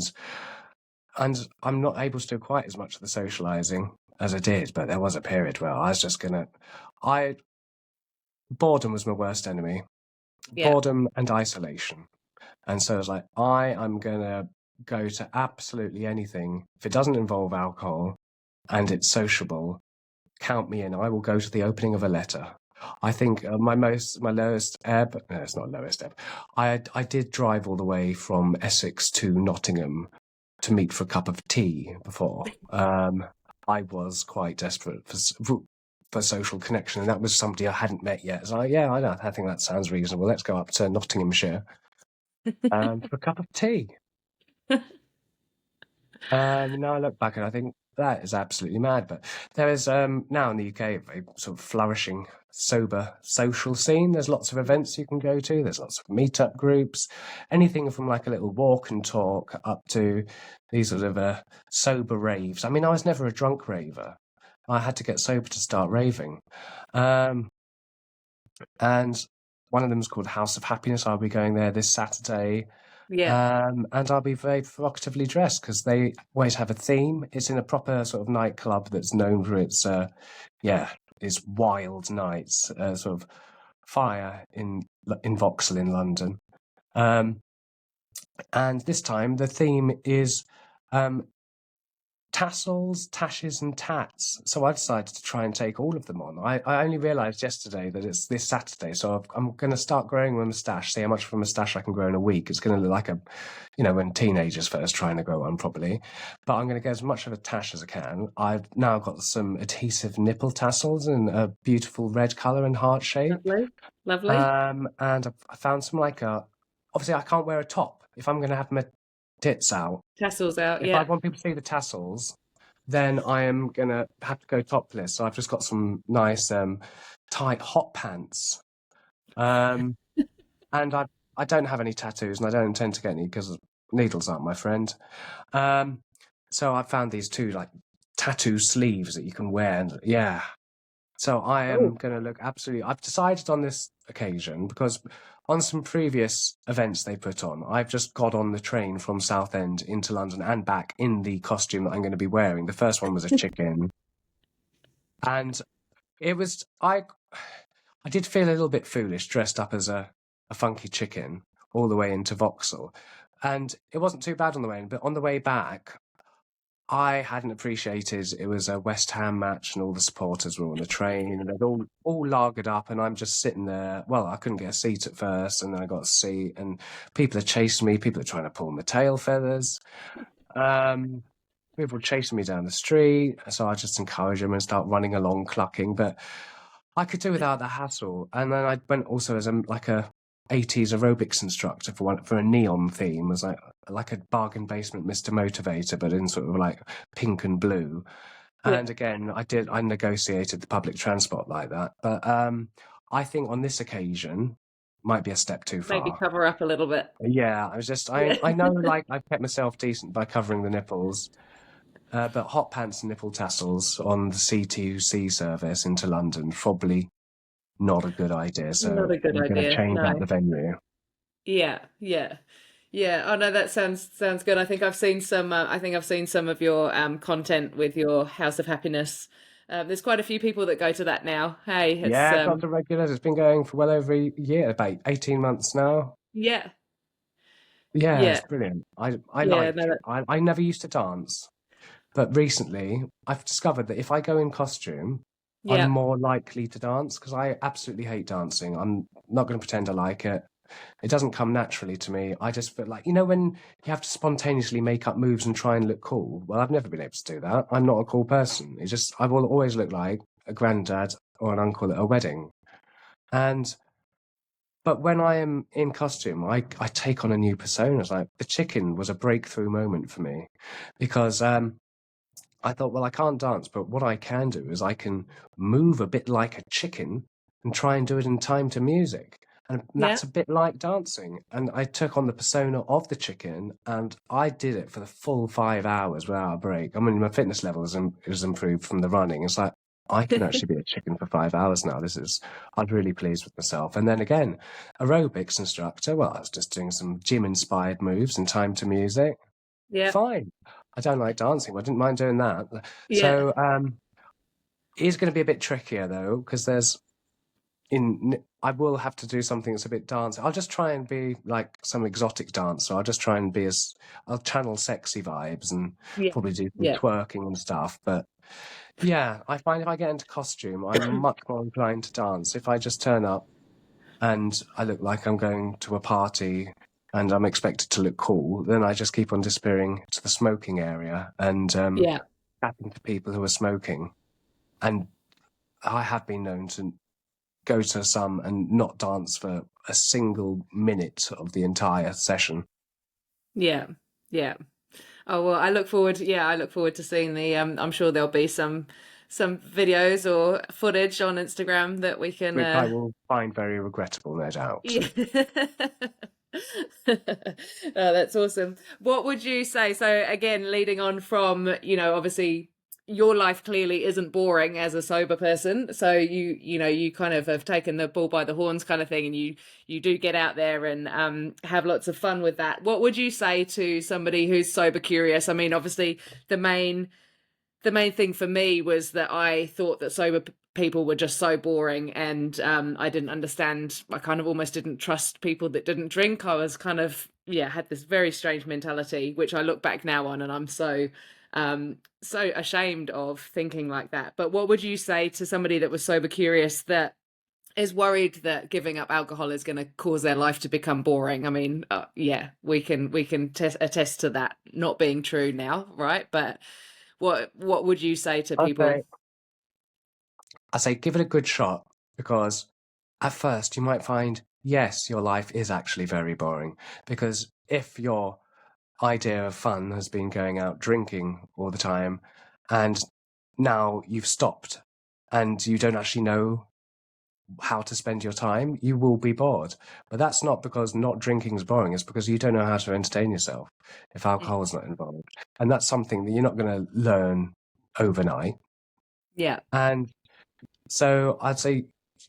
S2: I'm not able to do quite as much of the socializing as I did, but there was a period where I was just boredom was my worst enemy.
S1: Yeah.
S2: Boredom and isolation. And so I was like, I am going to go to absolutely anything. If it doesn't involve alcohol and it's sociable, count me in. I will go to the opening of a letter. I think my lowest ebb, no, it's not lowest ebb. I did drive all the way from Essex to Nottingham to meet for a cup of tea before. I was quite desperate for social connection, and that was somebody I hadn't met yet. So I think that sounds reasonable. Let's go up to Nottinghamshire for a cup of tea. Now I look back and I think that is absolutely mad. But there is now in the UK a very sort of flourishing sober social scene. There's lots of events you can go to. There's lots of meetup groups, anything from like a little walk and talk up to these sort of sober raves. I mean, I was never a drunk raver. I had to get sober to start raving. And one of them is called House of Happiness. I'll be going there this Saturday.
S1: Yeah.
S2: And I'll be very provocatively dressed because they always have a theme. It's in a proper sort of nightclub that's known for its wild nights, sort of fire in Vauxhall in London. And this time the theme is tassels, tashes, and tats. So I decided to try and take all of them on. I only realised yesterday that it's this Saturday, so I'm going to start growing a moustache, see how much of a moustache I can grow in a week. It's going to look like when teenagers first trying to grow one properly. But I'm going to get as much of a tash as I can. I've now got some adhesive nipple tassels in a beautiful red colour and heart shape.
S1: Lovely. Lovely.
S2: And I found some obviously I can't wear a top if I'm going to have my tits out.
S1: Tassels out.
S2: If I
S1: Yeah.
S2: want people to see the tassels, then I am going to have to go topless. So I've just got some nice tight hot pants. And I don't have any tattoos and I don't intend to get any because needles aren't my friend. So I found these two like tattoo sleeves that you can wear. And yeah. So I am going to look absolutely... I've decided on this occasion because on some previous events they put on, I've just got on the train from Southend into London and back in the costume that I'm going to be wearing. The first one was a chicken. And it was... I did feel a little bit foolish dressed up as a funky chicken all the way into Vauxhall. And it wasn't too bad on the way in, but on the way back... I hadn't appreciated it was a West Ham match and all the supporters were on the train and they'd all lagered up and I'm just sitting there. Well, I couldn't get a seat at first and then I got a seat and people are chasing me. People are trying to pull my tail feathers. People were chasing me down the street. So I just encourage them and start running along, clucking. But I could do without the hassle. And then I went also as a 80s aerobics instructor for a neon theme. It was like a bargain basement Mr. Motivator, but in sort of like pink and blue.
S1: Yeah.
S2: And again, I negotiated the public transport like that. But I think on this occasion might be a step too far.
S1: Maybe cover up a little bit.
S2: Yeah, I know like I've kept myself decent by covering the nipples. But hot pants and nipple tassels on the C2C service into London, probably not a good idea. So
S1: Not a good
S2: we're going to
S1: idea.
S2: change
S1: No.
S2: out the venue.
S1: Yeah. Oh no, that sounds good. I think I've seen some. I think I've seen some of your content with your House of Happiness. There's quite a few people that go to that now. Hey, it's
S2: Lots of regulars. It's been going for well over a year, about 18 months now.
S1: yeah.
S2: Yeah,
S1: Yeah.
S2: it's brilliant. I
S1: Yeah,
S2: like
S1: no,
S2: it. I never used to dance, but recently I've discovered that if I go in costume,
S1: Yeah.
S2: I'm more likely to dance because I absolutely hate dancing. I'm not going to pretend I like it. It doesn't come naturally to me. I just feel like, when you have to spontaneously make up moves and try and look cool. Well, I've never been able to do that. I'm not a cool person. I will always look like a granddad or an uncle at a wedding. But when I am in costume, I take on a new persona. It's like the chicken was a breakthrough moment for me because I thought, well, I can't dance, but what I can do is I can move a bit like a chicken and try and do it in time to music. And
S1: Yeah.
S2: that's a bit like dancing. And I took on the persona of the chicken and I did it for the full 5 hours without a break. I mean, my fitness level has improved from the running. It's like, I can actually be a chicken for 5 hours now. I'm really pleased with myself. And then again, aerobics instructor, well, I was just doing some gym inspired moves in time to music.
S1: Yeah.
S2: Fine. I don't like dancing. I didn't mind doing that.
S1: Yeah.
S2: So it is going to be a bit trickier though, because I will have to do something that's a bit dancing. I'll just try and be like some exotic dancer. I'll just try and I'll channel sexy vibes and
S1: Yeah.
S2: probably do some
S1: Yeah.
S2: twerking and stuff. But yeah, I find if I get into costume, I'm much more inclined to dance. If I just turn up and I look like I'm going to a party and I'm expected to look cool, then I just keep on disappearing to the smoking area and
S1: Yeah.
S2: chatting to people who are smoking. And I have been known to go to some and not dance for a single minute of the entire session.
S1: Yeah. Yeah. Oh well, I look forward. Yeah, I look forward to seeing the. I'm sure there'll be some videos or footage on Instagram that we can.
S2: Which I will find very regrettable, no doubt.
S1: Yeah. Oh, that's awesome. What would you say? So again, leading on from, obviously your life clearly isn't boring as a sober person. So you kind of have taken the bull by the horns kind of thing, and you do get out there and have lots of fun with that. What would you say to somebody who's sober curious? I mean, obviously the main thing for me was that I thought that sober people were just so boring, and I didn't understand. I kind of almost didn't trust people that didn't drink. I was kind of had this very strange mentality, which I look back now on, and I'm so ashamed of thinking like that. But what would you say to somebody that was sober curious that is worried that giving up alcohol is going to cause their life to become boring? I mean, we can attest to that not being true now, right? But what would you say to people?
S2: I say give it a good shot because at first you might find, yes, your life is actually very boring. Because if your idea of fun has been going out drinking all the time and now you've stopped and you don't actually know how to spend your time, you will be bored. But that's not because not drinking is boring, it's because you don't know how to entertain yourself if alcohol is not involved. And that's something that you're not going to learn overnight.
S1: Yeah.
S2: And so I'd say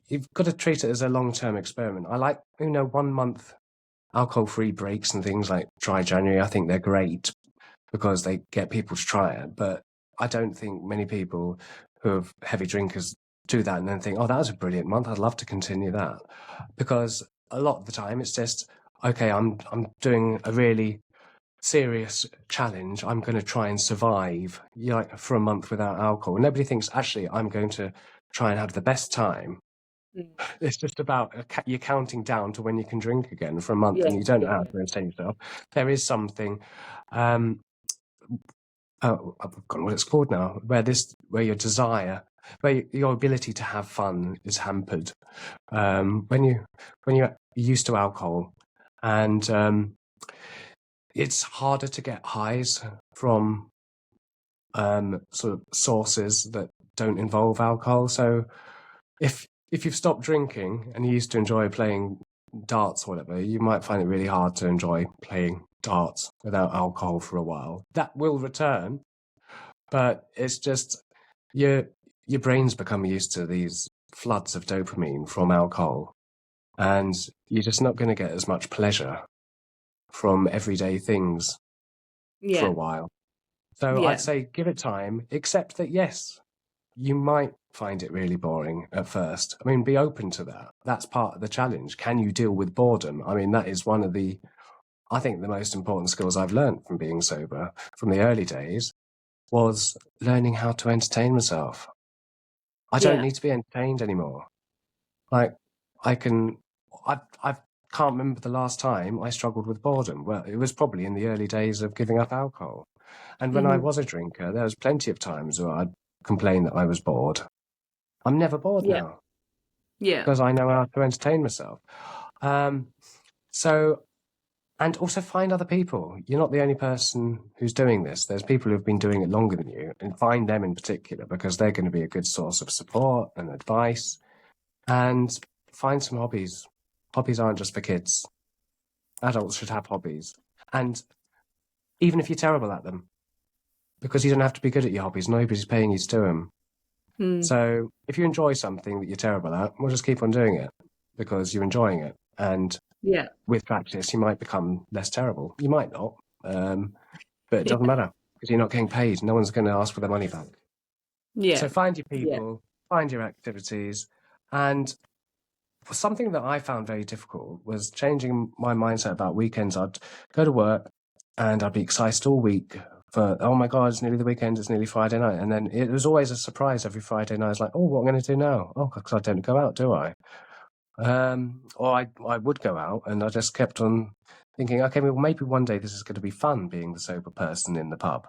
S2: you've got to treat it as a long-term experiment. I like, 1 month alcohol-free breaks and things like Dry January. I think they're great because they get people to try it. But I don't think many people who are heavy drinkers do that and then think, oh, that was a brilliant month. I'd love to continue that. Because a lot of the time it's just, okay, I'm doing a really serious challenge. I'm going to try and survive for a month without alcohol. Nobody thinks, actually, I'm going to try and have the best time. It's just about you're counting down to when you can drink again for a month
S1: Yeah.
S2: and you don't know
S1: Yeah.
S2: how to entertain yourself. There is something, I've forgotten what it's called now, where your desire, where your ability to have fun is hampered. When you're used to alcohol and it's harder to get highs from sort of sources that don't involve alcohol. So if you've stopped drinking and you used to enjoy playing darts or whatever, you might find it really hard to enjoy playing darts without alcohol for a while. That will return, but it's just your brain's become used to these floods of dopamine from alcohol, and you're just not going to get as much pleasure from everyday things for a
S1: Yeah.
S2: while. So I'd
S1: Yeah.
S2: say give it time, except that, yes, you might find it really boring at first. I mean, be open to that. That's part of the challenge. Can you deal with boredom? I mean, that is one of I think the most important skills I've learned from being sober from the early days was learning how to entertain myself. I don't
S1: Yeah.
S2: need to be entertained anymore. Like, I've can't remember the last time I struggled with boredom. Well, it was probably in the early days of giving up alcohol. And when I
S1: Hmm.
S2: was a drinker, there was plenty of times where I'd complain that I was bored. I'm never bored
S1: Yeah.
S2: now
S1: Yeah.
S2: because I know how to entertain myself. Um, so, and also find other people. You're not the only person who's doing this. There's people who've been doing it longer than you, and find them in particular because they're going to be a good source of support and advice. And find some hobbies. Hobbies aren't just for kids. Adults should have hobbies. And even if you're terrible at them, because you don't have to be good at your hobbies, nobody's paying you to do them.
S1: Hmm.
S2: So if you enjoy something that you're terrible at, well, just keep on doing it because you're enjoying it. And
S1: Yeah.
S2: with practice, you might become less terrible. You might not, but it doesn't
S1: Yeah.
S2: matter because you're not getting paid. No one's going to ask for their money back.
S1: Yeah.
S2: So find your
S1: Yeah.
S2: people, find your activities. And something that I found very difficult was changing my mindset about weekends. I'd go to work and I'd be excited all week for, oh my God, it's nearly the weekend, it's nearly Friday night. And then it was always a surprise every Friday night. It's like, oh, what am I going to do now? Oh, because I don't go out, do I? Or I would go out and I just kept on thinking, okay, well, maybe one day this is going to be fun being the sober person in the pub.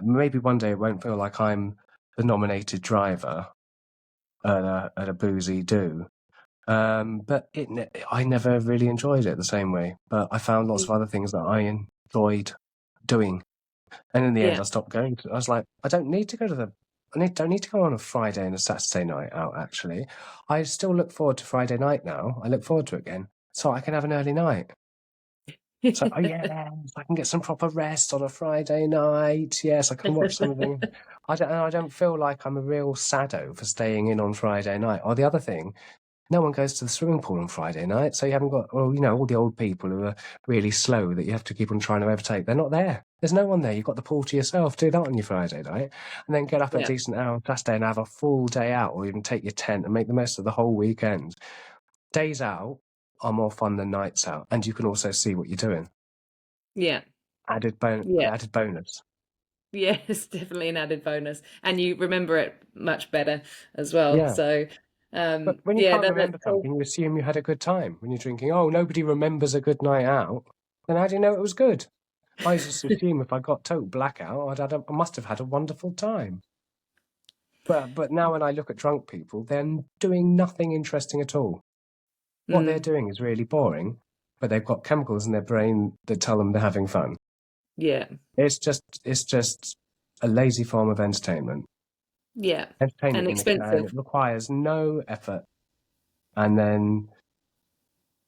S2: Maybe one day it won't feel like I'm the nominated driver at a boozy do. But I never really enjoyed it the same way. But I found lots of other things that I enjoyed doing. And in the end,
S1: Yeah.
S2: I stopped going. I was like, I don't need to go to the. Don't need to go on a Friday and a Saturday night out. Actually, I still look forward to Friday night now. I look forward to it again, so I can have an early night. So, oh yes, I can get some proper rest on a Friday night. Yes, I can watch something. I don't feel like I'm a real saddo for staying in on Friday night. Or the other thing, no one goes to the swimming pool on Friday night, so you haven't got, well, all the old people who are really slow that you have to keep on trying to overtake. They're not there. There's no one there. You've got the pool to yourself. Do that on your Friday night, and then get up at a
S1: Yeah.
S2: decent hour on Saturday and have a full day out, or even take your tent and make the most of the whole weekend. Days out are more fun than nights out, and you can also see what you're doing.
S1: Yeah. Yeah.
S2: Added bonus.
S1: Yes, definitely an added bonus. And you remember it much better as well.
S2: Yeah.
S1: So,
S2: But when you
S1: yeah,
S2: can't
S1: no, that's
S2: remember
S1: cool.
S2: something, you assume you had a good time. When you're drinking, oh, nobody remembers a good night out. Then how do you know it was good? I just assume if I got total blackout, I must have had a wonderful time. But now when I look at drunk people, they're doing nothing interesting at all. What they're
S1: Mm,
S2: doing is really boring, but they've got chemicals in their brain that tell them they're having fun.
S1: yeah.
S2: It's just a lazy form of entertainment.
S1: Yeah. And
S2: Entertainment in a can.
S1: expensive.
S2: It requires no effort and then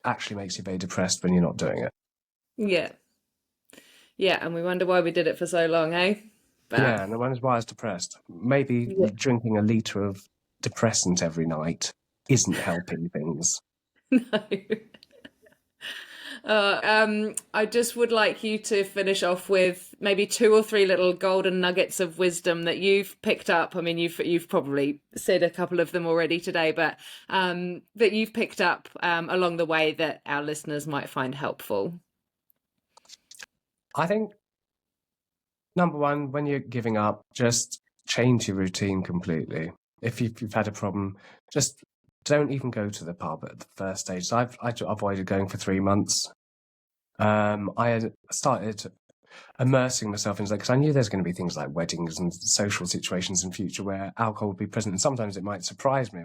S2: actually makes you very depressed when you're not doing it.
S1: Yeah. Yeah. And we wonder why we did it for so long, eh? But
S2: Yeah, and the one is why I was depressed. Maybe
S1: yeah,
S2: drinking a litre of depressant every night isn't helping things.
S1: no. I just would like you to finish off with maybe two or three little golden nuggets of wisdom that you've picked up. I mean, you've probably said a couple of them already today, but that you've picked up along the way that our listeners might find helpful.
S2: I think number one, when you're giving up, just change your routine completely. If you've had a problem, just don't even go to the pub at the first stage. So I avoided going for 3 months. I had started immersing myself into that because I knew there's going to be things like weddings and social situations in future where alcohol would be present, and sometimes it might surprise me.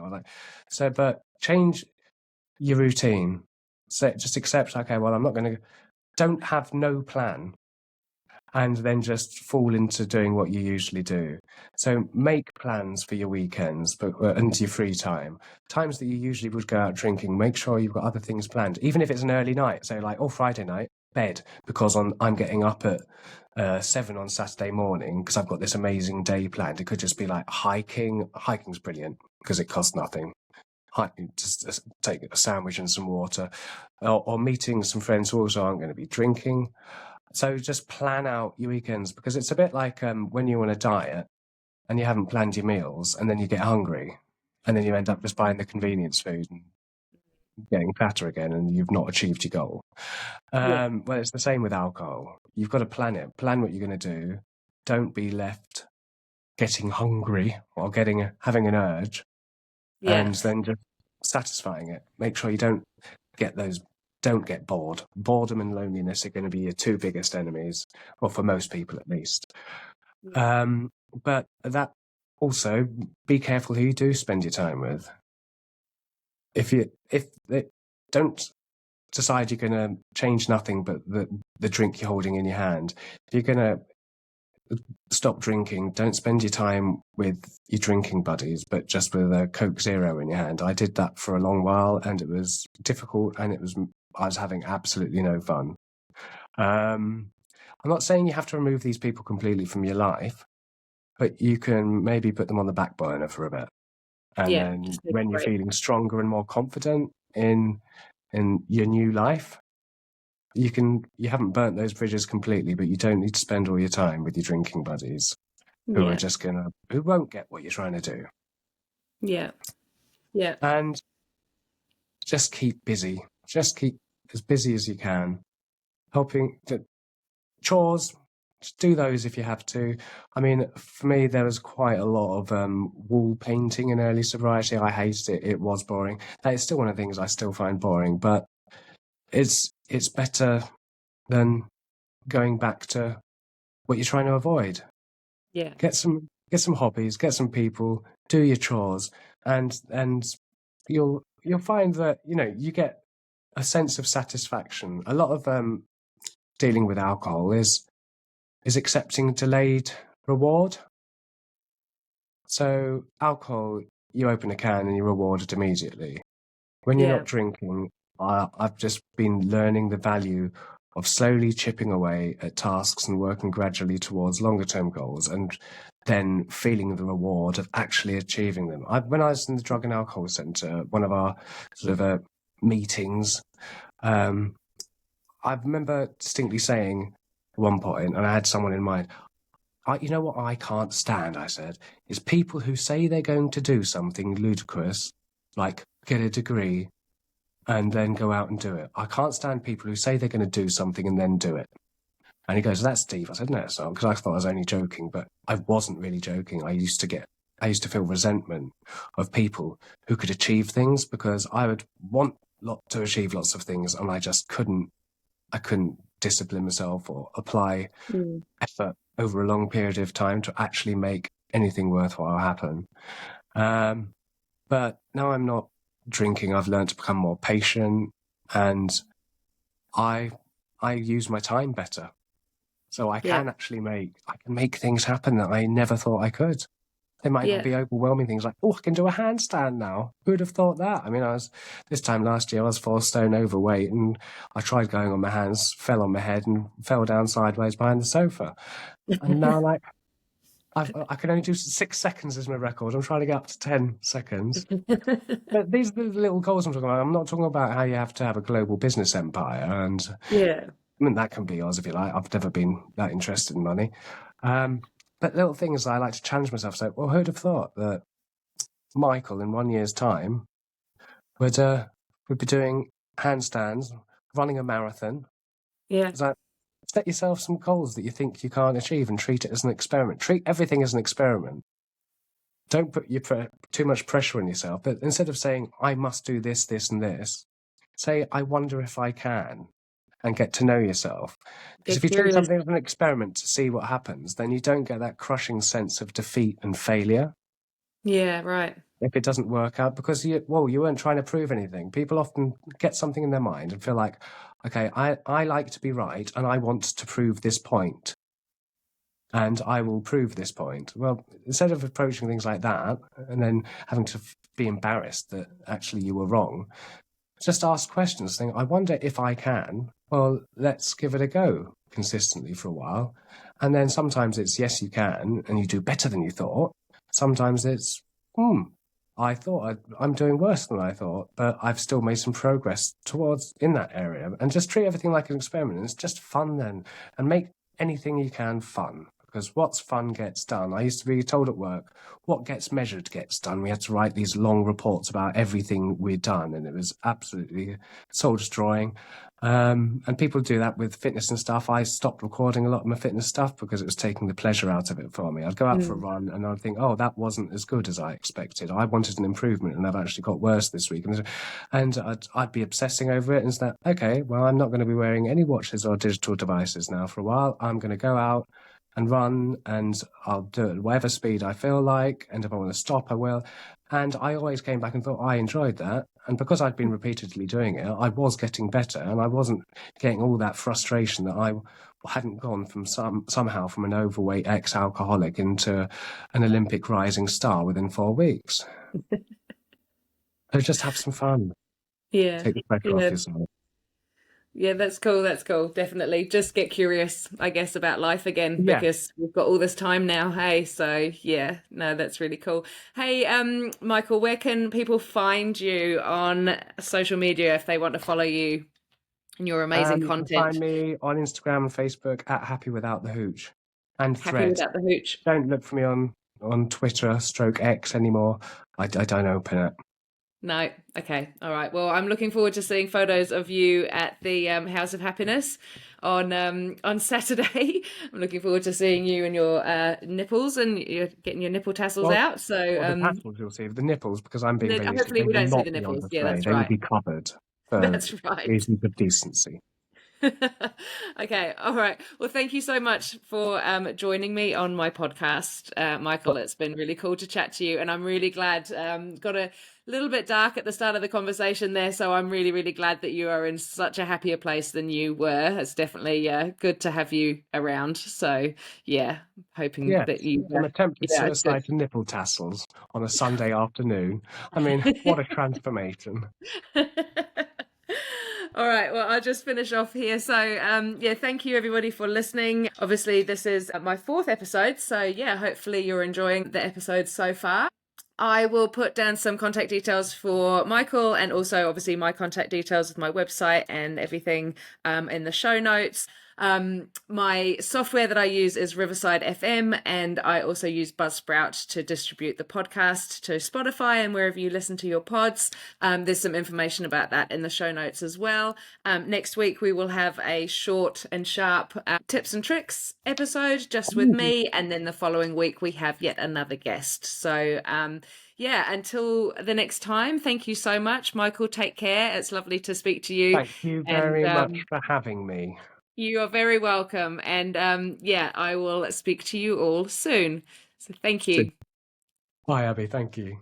S2: But change your routine. So just accept, okay, well, I'm not going to. Don't have no plan and then just fall into doing what you usually do. So make plans for your weekends and your free time. Times that you usually would go out drinking, make sure you've got other things planned, even if it's an early night. So like, oh, Friday night, bed, because I'm getting up at 7 on Saturday morning because I've got this amazing day planned. It could just be like hiking. Hiking's brilliant because it costs nothing. Just take a sandwich and some water, or meeting some friends who also aren't going to be drinking. So just plan out your weekends because it's a bit like when you're on a diet and you haven't planned your meals and then you get hungry and then you end up just buying the convenience food and getting fatter again and you've not achieved your goal.
S1: Yeah.
S2: Well, it's the same with alcohol. You've got to plan it. Plan what you're going to do. Don't be left getting hungry or having an urge
S1: Yeah.
S2: and then just satisfying it. Make sure you don't don't get bored. Boredom and loneliness are going to be your two biggest enemies, or for most people at least. But that also, be careful who you do spend your time with. If they don't decide you're going to change nothing but the drink you're holding in your hand, if you're going to stop drinking, don't spend your time with your drinking buddies, but just with a Coke Zero in your hand. I did that for a long while, and it was difficult, and I was having absolutely no fun. I'm not saying you have to remove these people completely from your life, but you can maybe put them on the back burner for a bit. And then when you're feeling stronger and more confident in your new life, you haven't burnt those bridges completely, but you don't need to spend all your time with your drinking buddies who are just who won't get what you're trying to do.
S1: Yeah. Yeah.
S2: And just keep busy. Just keep as busy as you can. Helping the chores, just do those if you have to. I mean, for me, there was quite a lot of wall painting in early sobriety. I hated it. It was boring. That is still one of the things I still find boring, but it's better than going back to what you're trying to avoid.
S1: Yeah.
S2: Get some hobbies, get some people, do your chores, and you'll find that, you know, you get a sense of satisfaction. A lot of dealing with alcohol is accepting delayed reward. So alcohol, you open a can and you're rewarded immediately. When you're not drinking, I've just been learning the value of slowly chipping away at tasks and working gradually towards longer term goals, and then feeling the reward of actually achieving them. When I was in the Drug and Alcohol Centre, one of our sort of meetings, I remember distinctly saying at one point, and I had someone in mind, you know what I can't stand, I said, is people who say they're going to do something ludicrous, like get a degree, and then go out and do it. I can't stand people who say they're going to do something and then do it. And he goes, that's Steve. I said, no, it's not, because I thought I was only joking, but I wasn't really joking. I used to feel resentment of people who could achieve things, because I would want to achieve lots of things, and I just couldn't discipline myself or apply effort over a long period of time to actually make anything worthwhile happen. But now I'm not drinking. I've learned to become more patient, and I use my time better. So I can actually make things happen that I never thought I could. They might not be overwhelming things like, oh, I can do a handstand now. Who would have thought that? I mean, this time last year, I was 4 stone overweight, and I tried going on my hands, fell on my head, and fell down sideways behind the sofa. And now, like, I can only do 6 seconds as my record. I'm trying to get up to 10 seconds. But these are the little goals I'm talking about. I'm not talking about how you have to have a global business empire. And I mean, that can be yours if you like. I've never been that interested in money. But little things I like to challenge myself. So, well, who'd have thought that Michael, in 1 year's time, would be doing handstands, running a marathon? It's like, set yourself some goals that you think you can't achieve and treat it as an experiment. Treat everything as an experiment. Don't put too much pressure on yourself. But instead of saying, I must do this, this, and this, say, I wonder if I can, and get to know yourself. Because if you treat something as an experiment to see what happens, then you don't get that crushing sense of defeat and failure.
S1: Yeah, right.
S2: If it doesn't work out, because you weren't trying to prove anything. People often get something in their mind and feel like, okay, I like to be right, and I want to prove this point, and I will prove this point. Well, instead of approaching things like that and then having to be embarrassed that actually you were wrong, just ask questions. Think, I wonder if I can. Well, let's give it a go consistently for a while. And then sometimes it's, yes, you can, and you do better than you thought. Sometimes it's, I thought I'm doing worse than I thought, but I've still made some progress in that area. And just treat everything like an experiment. It's just fun then. And make anything you can fun. because what's fun gets done. I used to be told at work, what gets measured gets done. We had to write these long reports about everything we'd done, and it was absolutely soul destroying. And people do that with fitness and stuff. I stopped recording a lot of my fitness stuff because it was taking the pleasure out of it for me. I'd go out for a run and I'd think, oh, that wasn't as good as I expected. I wanted an improvement and I've actually got worse this week. And I'd be obsessing over it. And it's that, okay, well, I'm not going to be wearing any watches or digital devices now for a while. I'm going to go out and run, and I'll do it at whatever speed I feel like. And if I want to stop, I will. And I always came back and thought I enjoyed that. And because I'd been repeatedly doing it, I was getting better, and I wasn't getting all that frustration that I hadn't gone from somehow from an overweight ex-alcoholic into an Olympic rising star within 4 weeks. So just have some fun.
S1: Yeah.
S2: Take the pressure off yourself.
S1: Yeah, that's cool. That's cool. Definitely. Just get curious, I guess, about life again
S2: Yeah.
S1: because we've got all this time now. Hey, so yeah, no, that's really cool. Hey, Michael, where can people find you on social media if they want to follow you and your amazing
S2: You can
S1: content?
S2: find me on Instagram and Facebook at Happy Without the Hooch, and
S1: Happy
S2: Threads.
S1: Without the Hooch.
S2: Don't look for me on Twitter / X anymore. I don't open it.
S1: No. Okay. All right. Well, I'm looking forward to seeing photos of you at the House of Happiness on Saturday. I'm looking forward to seeing you and your nipples and you're getting your nipple tassels out. So
S2: the tassels you'll see, the nipples, because I'm being very
S1: hopefully
S2: they
S1: we
S2: will
S1: don't see
S2: not
S1: the
S2: be on
S1: nipples. Yeah,
S2: display.
S1: that's
S2: They will
S1: right.
S2: be covered for
S1: That's right.
S2: reasons of decency.
S1: Okay. All right. Well, thank you so much for joining me on my podcast, Michael. It's been really cool to chat to you, and I'm really glad. Got a little bit dark at the start of the conversation there, so I'm really, really glad that you are in such a happier place than you were. It's definitely good to have you around. So yeah, hoping that you.
S2: From attempted
S1: Yeah,
S2: suicide to nipple tassels on a Sunday afternoon. I mean, what a transformation.
S1: All right, well, I'll just finish off here. So, yeah, thank you everybody for listening. Obviously, this is my 4th episode. So, yeah, hopefully you're enjoying the episodes so far. I will put down some contact details for Michael and also obviously my contact details with my website and everything in the show notes. My software that I use is Riverside FM, and I also use Buzzsprout to distribute the podcast to Spotify and wherever you listen to your pods. There's some information about that in the show notes as well. Next week we will have a short and sharp tips and tricks episode just with me, and then the following week we have yet another guest. So yeah, until the next time, thank you so much, Michael. Take care. It's lovely to speak to you.
S2: Thank you very much for having me.
S1: You are very welcome. And yeah, I will speak to you all soon. So thank you.
S2: Bye, Abby. Thank you.